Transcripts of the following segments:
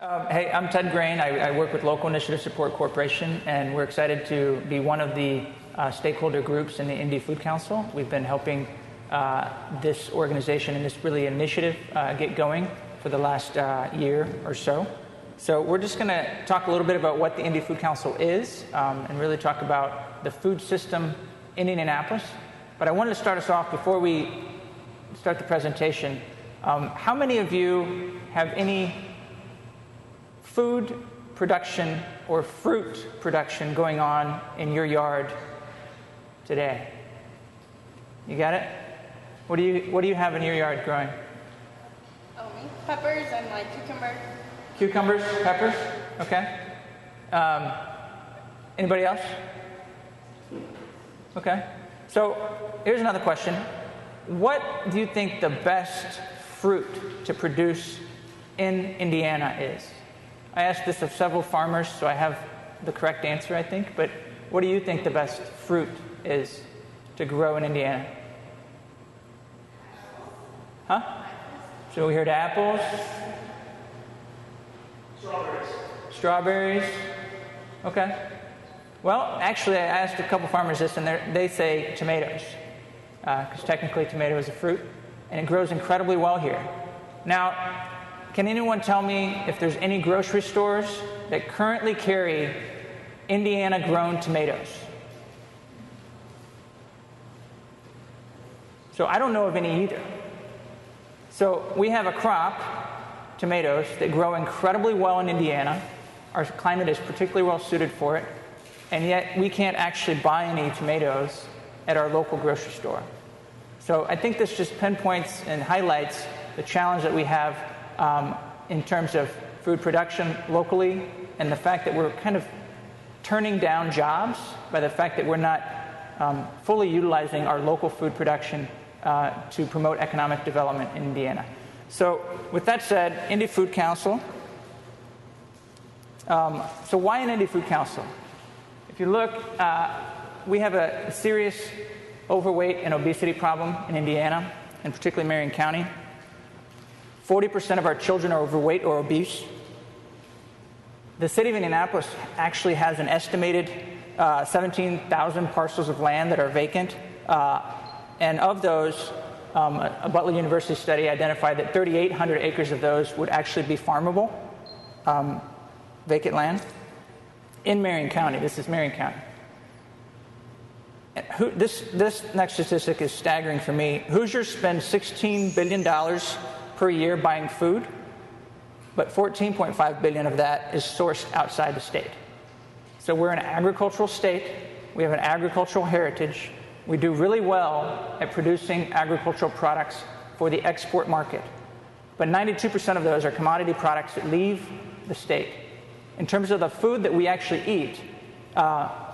Hey, I'm Ted Grain. I work with Local Initiative Support Corporation, and we're excited to be one of the stakeholder groups in the Indy Food Council. We've been helping this organization and this really initiative get going for the last year or so. So we're just going to talk a little bit about what the Indy Food Council is and really talk about the food system in Indianapolis. But I wanted to start us off before we start the presentation. How many of you have any food production or fruit production going on in your yard today? You got it? What do you have in your yard growing? Oh, me? Peppers and like cucumber. Cucumbers, peppers, okay. Anybody else? Okay. So here's another question. What do you think the best fruit to produce in Indiana is? I asked this of several farmers, so I have the correct answer, I think. But what do you think the best fruit is to grow in Indiana? Huh? So we heard apples. Strawberries. Okay. Well, actually, I asked a couple farmers this, and they say tomatoes, because technically tomato is a fruit, and it grows incredibly well here. Now, can anyone tell me if there's any grocery stores that currently carry Indiana-grown tomatoes? So I don't know of any either. So we have a crop, tomatoes, that grow incredibly well in Indiana. Our climate is particularly well suited for it, and yet we can't actually buy any tomatoes at our local grocery store. So I think this just pinpoints and highlights the challenge that we have in terms of food production locally, and the fact that we're kind of turning down jobs by the fact that we're not fully utilizing our local food production to promote economic development in Indiana. So with that said, Indy Food Council. So why an Indy Food Council? If you look, we have a serious overweight and obesity problem in Indiana, and particularly Marion County. 40% of our children are overweight or obese. The city of Indianapolis actually has an estimated 17,000 parcels of land that are vacant. And of those, a Butler University study identified that 3,800 acres of those would actually be farmable, vacant land, in Marion County. This is Marion County. This next statistic is staggering for me. Hoosiers spend $16 billion per year buying food, but $14.5 billion of that is sourced outside the state. So we're an agricultural state. We have an agricultural heritage. We do really well at producing agricultural products for the export market. But 92% of those are commodity products that leave the state. In terms of the food that we actually eat,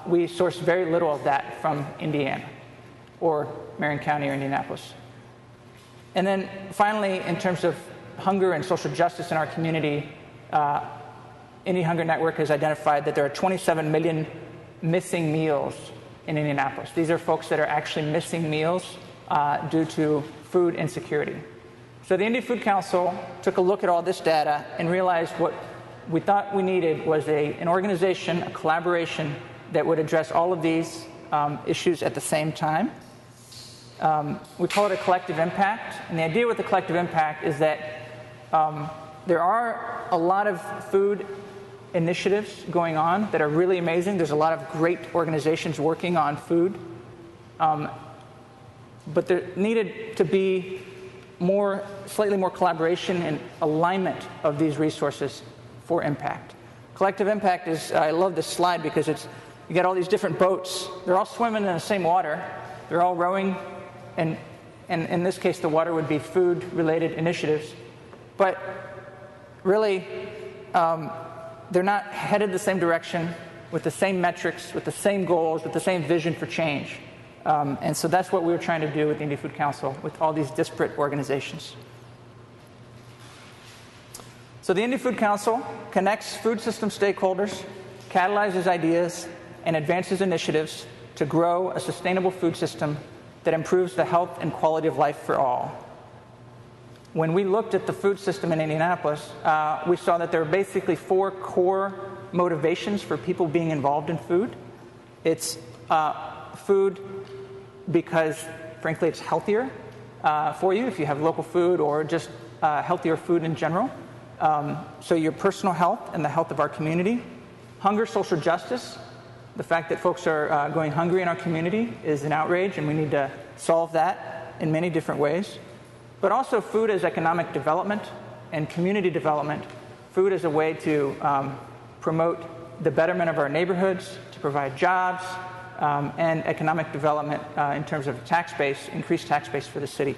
we source very little of that from Indiana or Marion County or Indianapolis. And then finally, in terms of hunger and social justice in our community, Indy Hunger Network has identified that there are 27 million missing meals in Indianapolis. These are folks that are actually missing meals due to food insecurity. So the Indy Food Council took a look at all this data and realized what we thought we needed was an organization, a collaboration that would address all of these issues at the same time. We call it a collective impact, and the idea with the collective impact is that there are a lot of food initiatives going on that are really amazing. There's a lot of great organizations working on food, but there needed to be slightly more collaboration and alignment of these resources for impact. Collective impact is, I love this slide because you got all these different boats. They're all swimming in the same water. They're all rowing. And in this case, the water would be food-related initiatives. But really, they're not headed the same direction, with the same metrics, with the same goals, with the same vision for change. And so that's what we were trying to do with the Indy Food Council, with all these disparate organizations. So the Indy Food Council connects food system stakeholders, catalyzes ideas, and advances initiatives to grow a sustainable food system that improves the health and quality of life for all. When we looked at the food system in Indianapolis, we saw that there are basically 4 core motivations for people being involved in food. It's food because, frankly, it's healthier for you if you have local food, or just healthier food in general. So your personal health and the health of our community. Hunger, social justice. The fact that folks are going hungry in our community is an outrage, and we need to solve that in many different ways. But also food as economic development and community development. Food as a way to promote the betterment of our neighborhoods, to provide jobs, and economic development in terms of tax base, increased tax base for the city.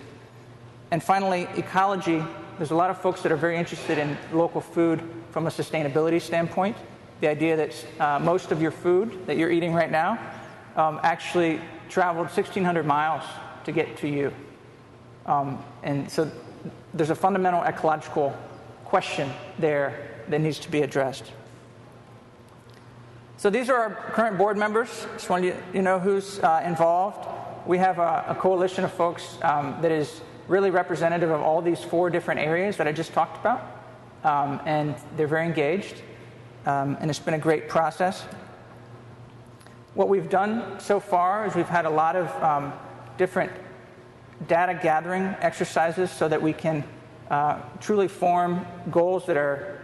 And finally, ecology. There's a lot of folks that are very interested in local food from a sustainability standpoint. The idea that most of your food that you're eating right now actually traveled 1,600 miles to get to you. And so there's a fundamental ecological question there that needs to be addressed. So these are our current board members. Just wanted you to know who's involved. We have a coalition of folks that is really representative of all these 4 different areas that I just talked about. And they're very engaged. And it's been a great process. What we've done so far is we've had a lot of different data gathering exercises so that we can truly form goals that are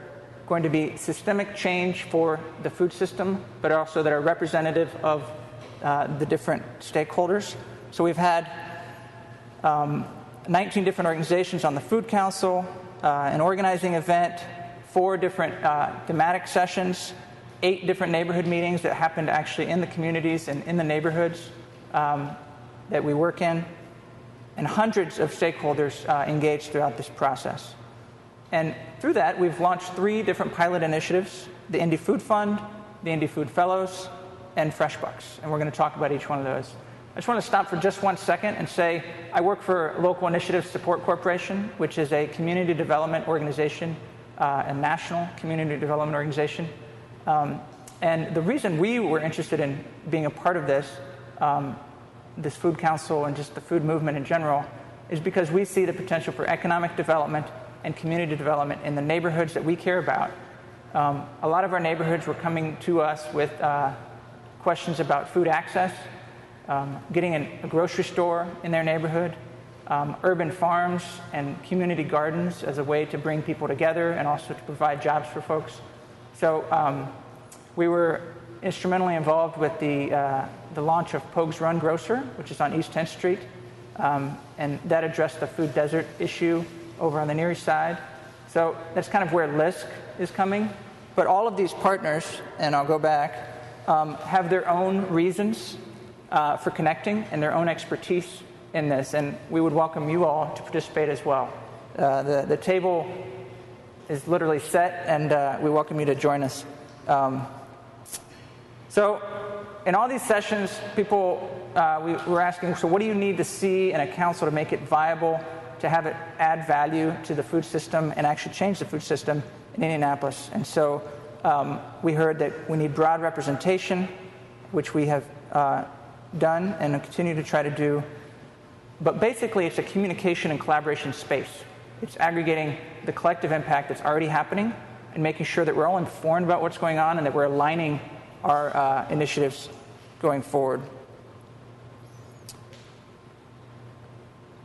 going to be systemic change for the food system, but also that are representative of the different stakeholders. So we've had 19 different organizations on the Food Council, an organizing event, 4 different thematic sessions, 8 different neighborhood meetings that happened actually in the communities and in the neighborhoods that we work in, and hundreds of stakeholders engaged throughout this process. And through that, we've launched 3 different pilot initiatives: the Indy Food Fund, the Indy Food Fellows, and FreshBucks. And we're going to talk about each one of those. I just want to stop for just 1 second and say I work for Local Initiative Support Corporation, which is a community development organization, a national community development organization. And the reason we were interested in being a part of this Food Council and just the food movement in general is because we see the potential for economic development and community development in the neighborhoods that we care about. A lot of our neighborhoods were coming to us with questions about food access, getting a grocery store in their neighborhood, urban farms and community gardens as a way to bring people together and also to provide jobs for folks. So we were instrumentally involved with the launch of Pogue's Run Grocer, which is on East 10th Street, and that addressed the food desert issue over on the Near East Side. So that's kind of where LISC is coming. But all of these partners, and I'll go back, have their own reasons for connecting and their own expertise in this, and we would welcome you all to participate as well. The table is literally set, and we welcome you to join us. So in all these sessions, people, we were asking, so what do you need to see in a council to make it viable, to have it add value to the food system and actually change the food system in Indianapolis? And so we heard that we need broad representation, which we have done and continue to try to do. But basically, it's a communication and collaboration space. It's aggregating the collective impact that's already happening and making sure that we're all informed about what's going on and that we're aligning our initiatives going forward.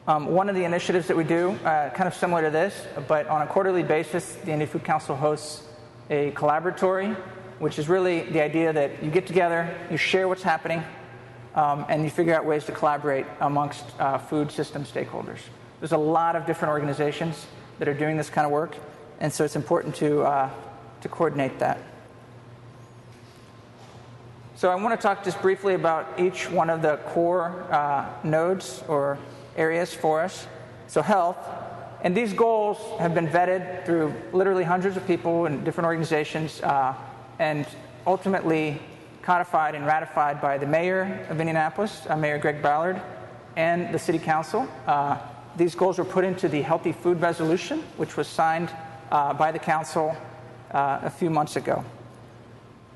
One of the initiatives that we do, kind of similar to this, but on a quarterly basis, the Indy Food Council hosts a collaboratory, which is really the idea that you get together, you share what's happening, and you figure out ways to collaborate amongst food system stakeholders. There's a lot of different organizations that are doing this kind of work, and so it's important to coordinate that. So I want to talk just briefly about each one of the core nodes or areas for us. So health, and these goals have been vetted through literally hundreds of people in different organizations, and ultimately codified and ratified by the mayor of Indianapolis, Mayor Greg Ballard, and the city council. These goals were put into the Healthy Food Resolution, which was signed by the council a few months ago.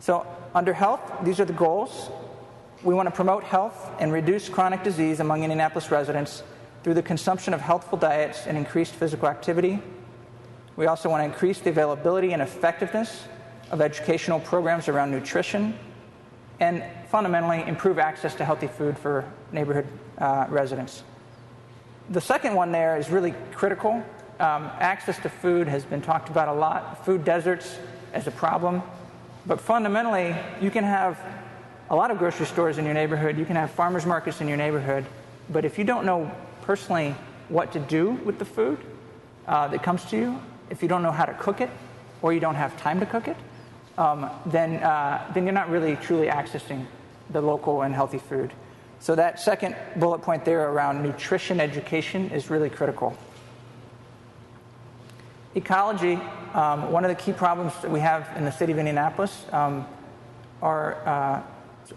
So under health, these are the goals. We want to promote health and reduce chronic disease among Indianapolis residents through the consumption of healthful diets and increased physical activity. We also want to increase the availability and effectiveness of educational programs around nutrition, and fundamentally improve access to healthy food for neighborhood residents. The second one there is really critical. Access to food has been talked about a lot. Food deserts as a problem. But fundamentally, you can have a lot of grocery stores in your neighborhood. You can have farmers markets in your neighborhood. But if you don't know personally what to do with the food that comes to you, if you don't know how to cook it, or you don't have time to cook it, then you're not really truly accessing the local and healthy food. So that second bullet point there around nutrition education is really critical. Ecology, one of the key problems that we have in the city of Indianapolis are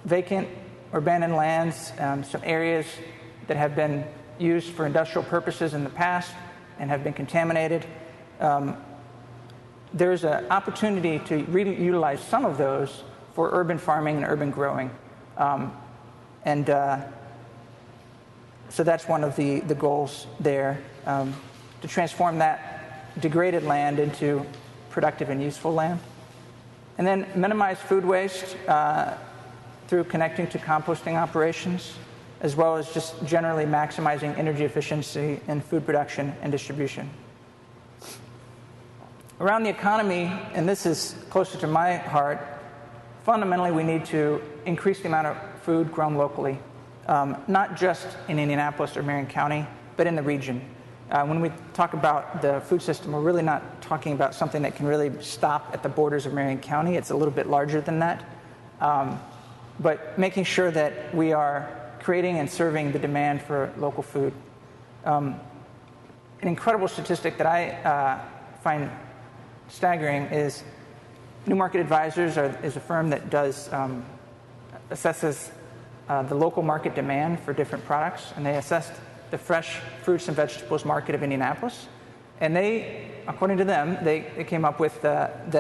vacant or abandoned lands, some areas that have been used for industrial purposes in the past and have been contaminated. There's an opportunity to reutilize some of those for urban farming and urban growing. So that's one of the goals there, to transform that degraded land into productive and useful land. And then minimize food waste through connecting to composting operations, as well as just generally maximizing energy efficiency in food production and distribution. Around the economy, and this is closer to my heart, fundamentally we need to increase the amount of food grown locally, not just in Indianapolis or Marion County, but in the region. When we talk about the food system, we're really not talking about something that can really stop at the borders of Marion County. It's a little bit larger than that. But making sure that we are creating and serving the demand for local food. An incredible statistic that I find staggering is New Market Advisors is a firm that assesses the local market demand for different products, and they assessed the fresh fruits and vegetables market of Indianapolis. And they, according to them, they came up with that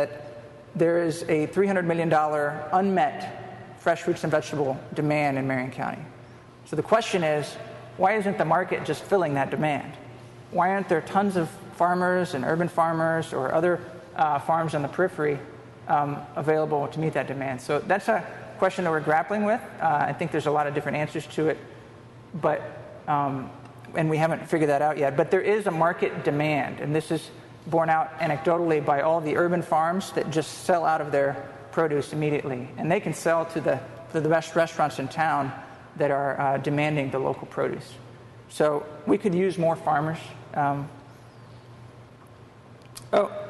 there is a $300 million unmet fresh fruits and vegetable demand in Marion County. So the question is, why isn't the market just filling that demand? Why aren't there tons of farmers and urban farmers or other farms on the periphery available to meet that demand? So that's a question that we're grappling with. I think there's a lot of different answers to it, but and we haven't figured that out yet. But there is a market demand, and this is borne out anecdotally by all the urban farms that just sell out of their produce immediately, and they can sell to the best restaurants in town that are demanding the local produce. So we could use more farmers. And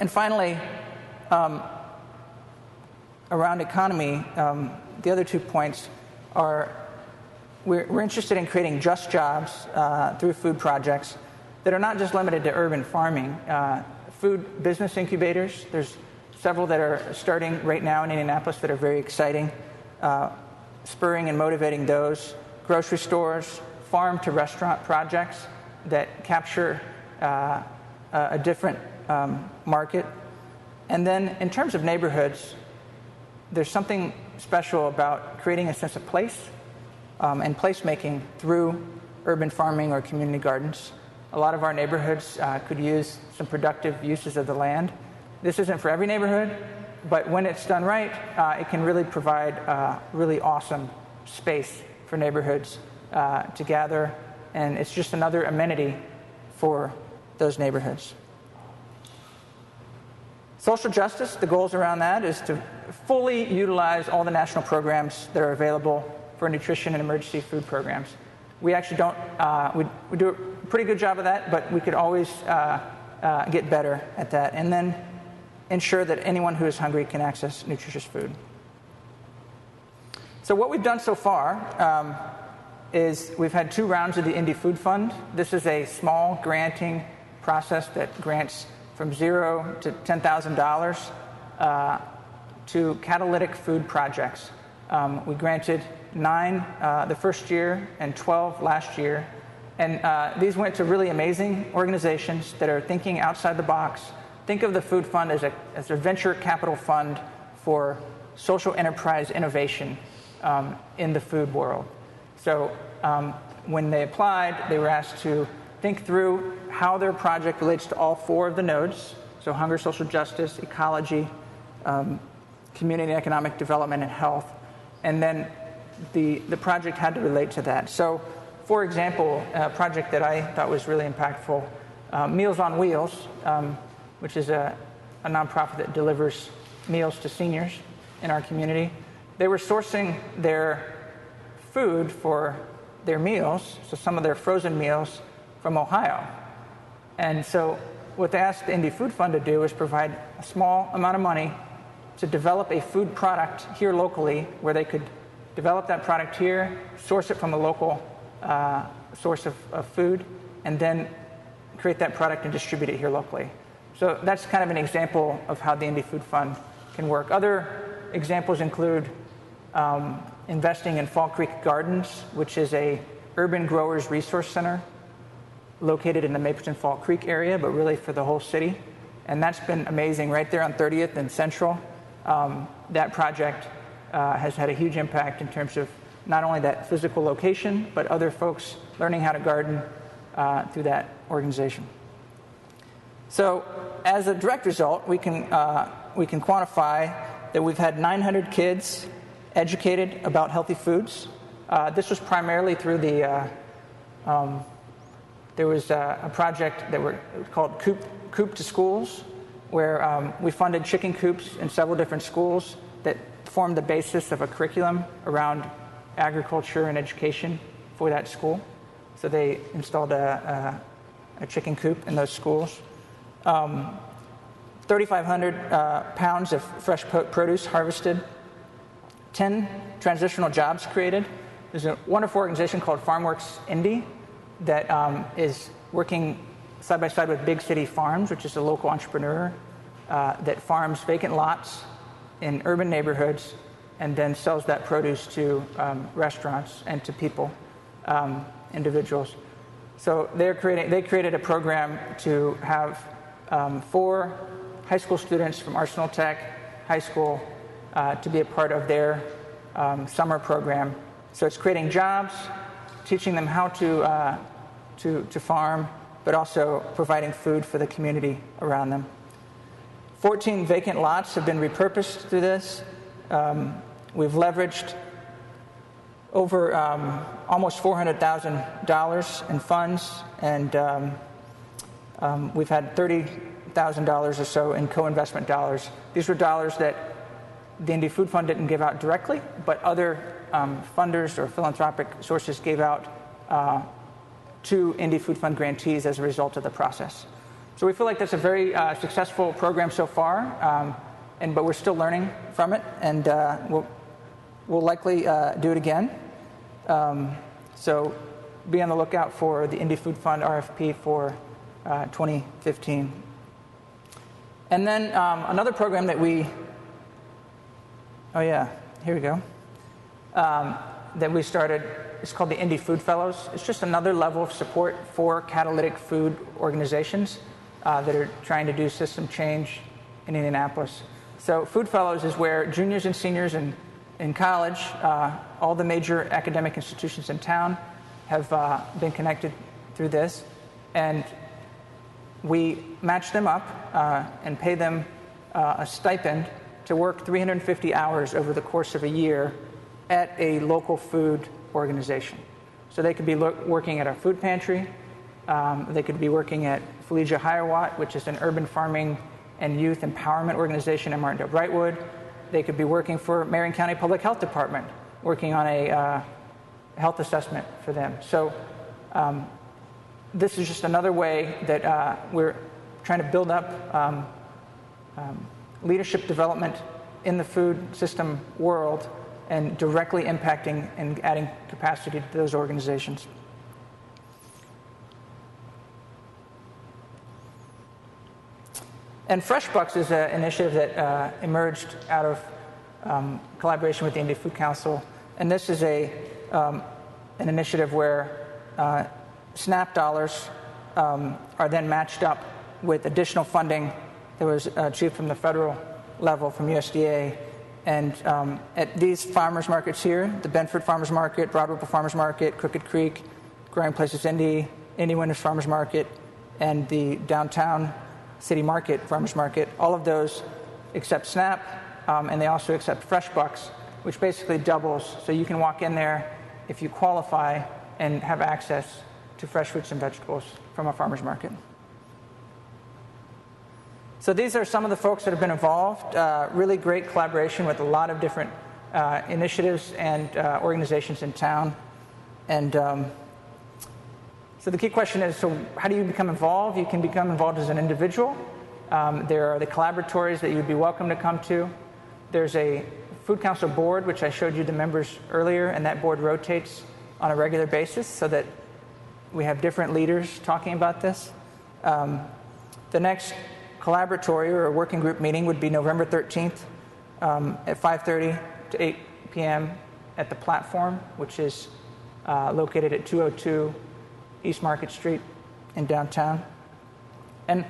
finally, around economy, the other 2 points are we're interested in creating just jobs through food projects that are not just limited to urban farming. Food business incubators, there's several that are starting right now in Indianapolis that are very exciting, spurring and motivating those. Grocery stores, farm-to-restaurant projects that capture a different market. And then in terms of neighborhoods, there's something special about creating a sense of place and placemaking through urban farming or community gardens. A lot of our neighborhoods could use some productive uses of the land. This isn't for every neighborhood, but when it's done right, it can really provide really awesome space for neighborhoods to gather, and it's just another amenity for those neighborhoods. Social justice, the goals around that is to fully utilize all the national programs that are available for nutrition and emergency food programs. We actually don't, we do a pretty good job of that, but we could always get better at that. And then ensure that anyone who is hungry can access nutritious food. So what we've done so far is we've had 2 rounds of the Indy Food Fund. This is a small granting process that grants from $0 to $10,000 to catalytic food projects. We granted 9 the first year and 12 last year. And these went to really amazing organizations that are thinking outside the box. Think of the Food Fund as a venture capital fund for social enterprise innovation in the food world. So when they applied, they were asked to think through how their project relates to all 4 of the nodes, so hunger, social justice, ecology, community and economic development, and health. And then the project had to relate to that. So, for example, a project that I thought was really impactful, Meals on Wheels, which is a nonprofit that delivers meals to seniors in our community. They were sourcing their food for their meals, so some of their frozen meals, from Ohio. And so what they asked the Indy Food Fund to do was provide a small amount of money to develop a food product here locally, where they could develop that product here, source it from a local source of food, and then create that product and distribute it here locally. So that's kind of an example of how the Indy Food Fund can work. Other examples include investing in Fall Creek Gardens, which is a urban growers resource center located in the Mapleton Fall Creek area, but really for the whole city. And that's been amazing right there on 30th and Central. That project has had a huge impact in terms of not only that physical location, but other folks learning how to garden through that organization. So as a direct result, we can quantify that we've had 900 kids educated about healthy foods. This was primarily through the there was a project that was called Coop to Schools, where we funded chicken coops in several different schools that formed the basis of a curriculum around agriculture and education for that school. So they installed a chicken coop in those schools. 3,500 pounds of fresh produce harvested. 10 transitional jobs created. There's a wonderful organization called FarmWorks Indy that is working side by side with Big City Farms, which is a local entrepreneur that farms vacant lots in urban neighborhoods and then sells that produce to restaurants and to people, individuals. So they created a program to have 4 high school students from Arsenal Tech High School to be a part of their summer program. So it's creating jobs, teaching them how to farm, but also providing food for the community around them. 14 vacant lots have been repurposed through this. We've leveraged over almost $400,000 in funds, and we've had $30,000 or so in co-investment dollars. These were dollars that the Indy Food Fund didn't give out directly, but other funders or philanthropic sources gave out to Indy Food Fund grantees as a result of the process. So we feel like that's a very successful program so far, but we're still learning from it, and we'll likely do it again. So be on the lookout for the Indy Food Fund RFP for 2015. And then another program that that we started is called the Indy Food Fellows. It's just another level of support for catalytic food organizations that are trying to do system change in Indianapolis. So Food Fellows is where juniors and seniors in college, all the major academic institutions in town have been connected through this, and we match them up and pay them a stipend to work 350 hours over the course of a year at a local food organization. So they could be working at a food pantry, they could be working at Felicia Hiawatha, which is an urban farming and youth empowerment organization in Martindale-Brightwood. They could be working for Marion County Public Health Department, working on a health assessment for them. So this is just another way that we're trying to build up leadership development in the food system world and directly impacting and adding capacity to those organizations. And FreshBucks is an initiative that emerged out of collaboration with the Indy Food Council. And this is an initiative where SNAP dollars are then matched up with additional funding that was achieved from the federal level from USDA. And at these farmers markets here, the Benford Farmers Market, Broad Ripple Farmers Market, Crooked Creek, Growing Places Indy Indy Winners Farmers Market and the downtown City Market Farmers Market, all of those accept SNAP, and they also accept Fresh Bucks, which basically doubles. So you can walk in there if you qualify and have access to fresh fruits and vegetables from a farmer's market. So these are some of the folks that have been involved. Really great collaboration with a lot of different initiatives and organizations in town. And so the key question is, so how do you become involved? You can become involved as an individual. There are the collaboratories that you'd be welcome to come to. There's a Food Council board, which I showed you the members earlier, and that board rotates on a regular basis so that we have different leaders talking about this. The next collaboratory or working group meeting would be November 13th at 5:30 to 8 p.m. at the platform, which is located at 202 East Market Street in downtown. And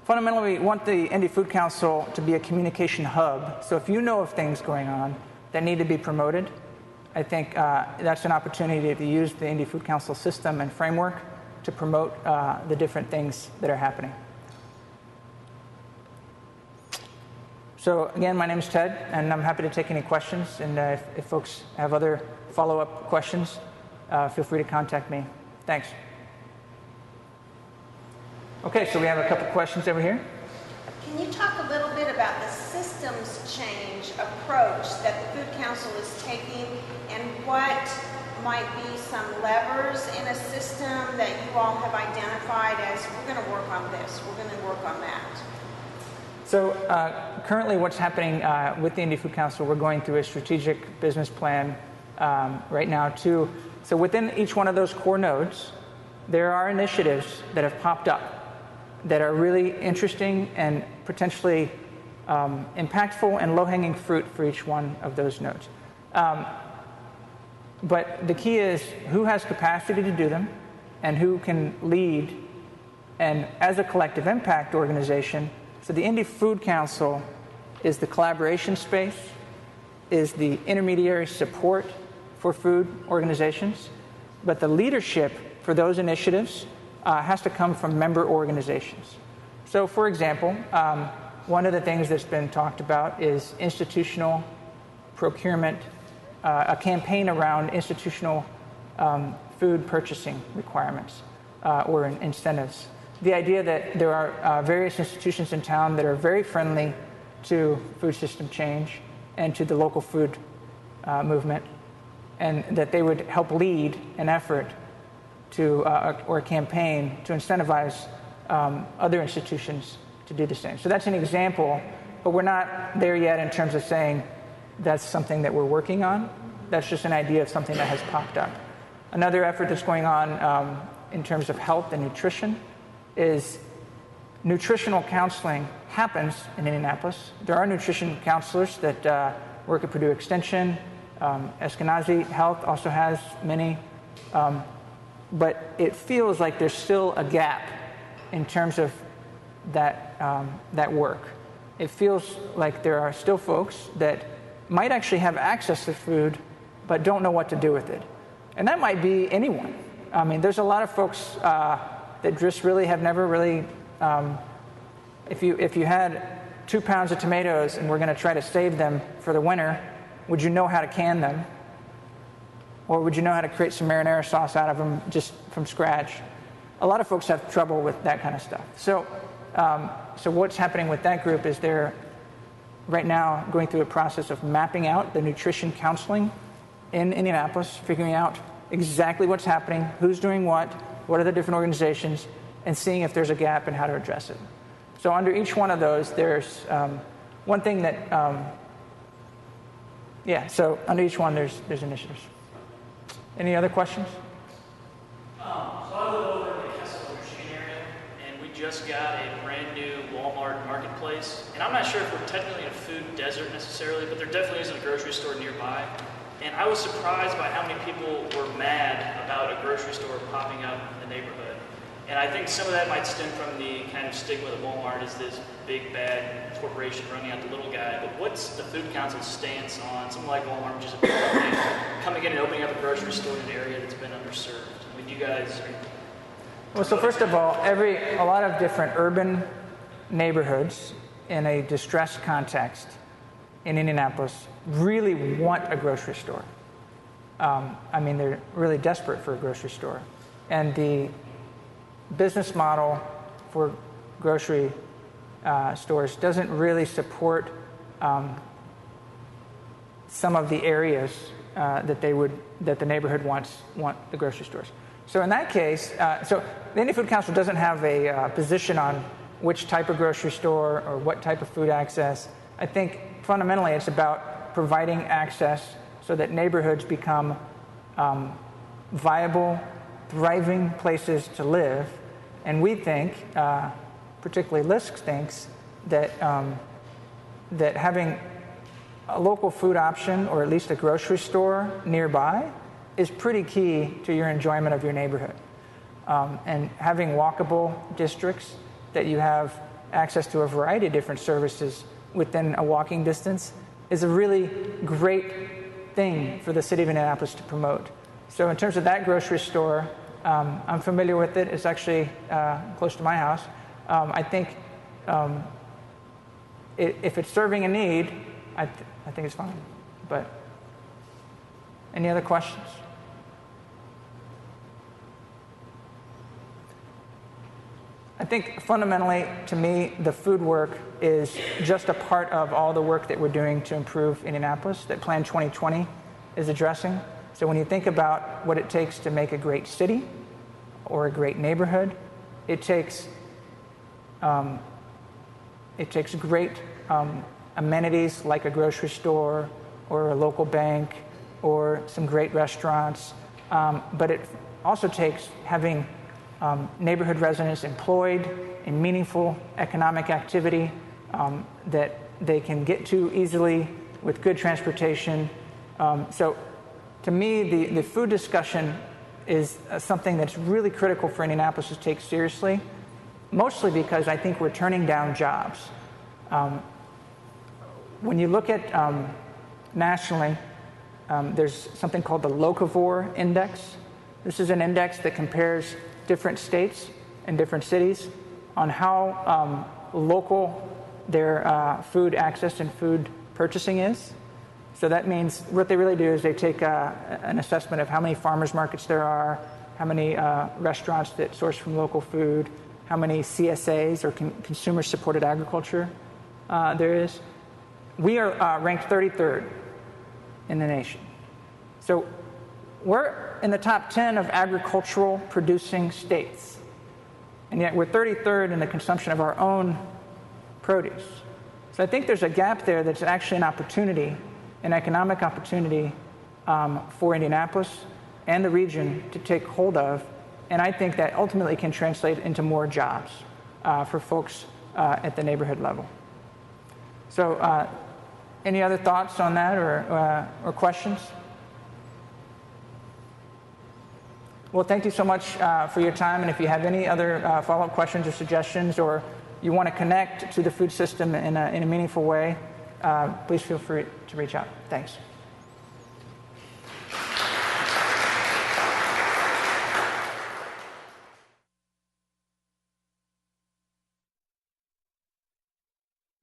fundamentally, we want the Indy Food Council to be a communication hub. So if you know of things going on that need to be promoted, I think that's an opportunity to use the Indy Food Council system and framework to promote the different things that are happening. So again, my name is Ted, and I'm happy to take any questions. And if folks have other follow-up questions, feel free to contact me. Thanks. Okay, so we have a couple questions over here. Can you talk a little bit about the systems change approach that the Food Council is taking, and what might be some levers in a system that you all have identified as, we're going to work on this, we're going to work on that? So currently what's happening with the Indy Food Council, we're going through a strategic business plan right now too. So within each one of those core nodes, there are initiatives that have popped up that are really interesting and potentially impactful and low-hanging fruit for each one of those nodes. But the key is who has capacity to do them and who can lead, and as a collective impact organization. So the Indy Food Council is the collaboration space, is the intermediary support for food organizations, but the leadership for those initiatives has to come from member organizations. So for example, one of the things that's been talked about is institutional procurement, a campaign around institutional food purchasing requirements or incentives. The idea that there are various institutions in town that are very friendly to food system change and to the local food movement, and that they would help lead an effort to or a campaign to incentivize other institutions to do the same. So that's an example, but we're not there yet in terms of saying that's something that we're working on. That's just an idea of something that has popped up. Another effort that's going on in terms of health and nutrition is nutritional counseling happens in Indianapolis. There are nutrition counselors that work at Purdue Extension. Eskenazi Health also has many. But it feels like there's still a gap in terms of that work. It feels like there are still folks that might actually have access to food but don't know what to do with it. And that might be anyone. I mean, there's a lot of folks that just really have never really, if you had 2 pounds of tomatoes and we're going to try to save them for the winter, would you know how to can them? Or would you know how to create some marinara sauce out of them just from scratch? A lot of folks have trouble with that kind of stuff. So what's happening with that group is they're right now going through a process of mapping out the nutrition counseling in Indianapolis, figuring out exactly what's happening, who's doing what are the different organizations, and seeing if there's a gap and how to address it. So under each one of those, there's one thing that, so under each one there's initiatives. Any other questions? So I live over in the Kessel area, and we just got a brand new Walmart marketplace. And I'm not sure if we're technically in a food desert necessarily, but there definitely isn't a grocery store nearby. And I was surprised by how many people were mad about a grocery store popping up in the neighborhood. And I think some of that might stem from the kind of stigma that Walmart is this big bad corporation running out the little guy. But what's the Food Council's stance on something like Walmart, which is a big company, coming in and opening up a grocery store in an area that's been underserved? Would you guys? Well, so first of all, a lot of different urban neighborhoods in a distressed context in Indianapolis really want a grocery store. I mean, they're really desperate for a grocery store. And the business model for grocery stores doesn't really support some of the areas that the neighborhood want the grocery stores. So in that case, so the Indy Food Council doesn't have a position on which type of grocery store or what type of food access. I think fundamentally it's about providing access so that neighborhoods become viable, thriving places to live. And we think, particularly LISC thinks, that that having a local food option or at least a grocery store nearby is pretty key to your enjoyment of your neighborhood. And having walkable districts that you have access to a variety of different services within a walking distance is a really great thing for the city of Indianapolis to promote. So in terms of that grocery store, I'm familiar with it. It's actually close to my house. I think if it's serving a need, I think it's fine. But any other questions? I think fundamentally, to me, the food work is just a part of all the work that we're doing to improve Indianapolis that Plan 2020 is addressing. So when you think about what it takes to make a great city or a great neighborhood, it takes great amenities like a grocery store or a local bank or some great restaurants, but it also takes having neighborhood residents employed in meaningful economic activity that they can get to easily with good transportation. So to me, the food discussion is something that's really critical for Indianapolis to take seriously, mostly because I think we're turning down jobs. When you look at nationally, there's something called the Locavore Index. This is an index that compares different states and different cities on how local their food access and food purchasing is. So that means what they really do is they take an assessment of how many farmers markets there are, how many restaurants that source from local food, how many CSAs or consumer-supported agriculture there is. We are ranked 33rd in the nation. So we're in the top 10 of agricultural producing states, and yet we're 33rd in the consumption of our own produce. So I think there's a gap there that's actually an opportunity, an economic opportunity for Indianapolis and the region to take hold of, and I think that ultimately can translate into more jobs for folks at the neighborhood level. So any other thoughts on that or questions? Well, thank you so much for your time, and if you have any other follow-up questions or suggestions, or you want to connect to the food system in a meaningful way, please feel free to reach out. Thanks.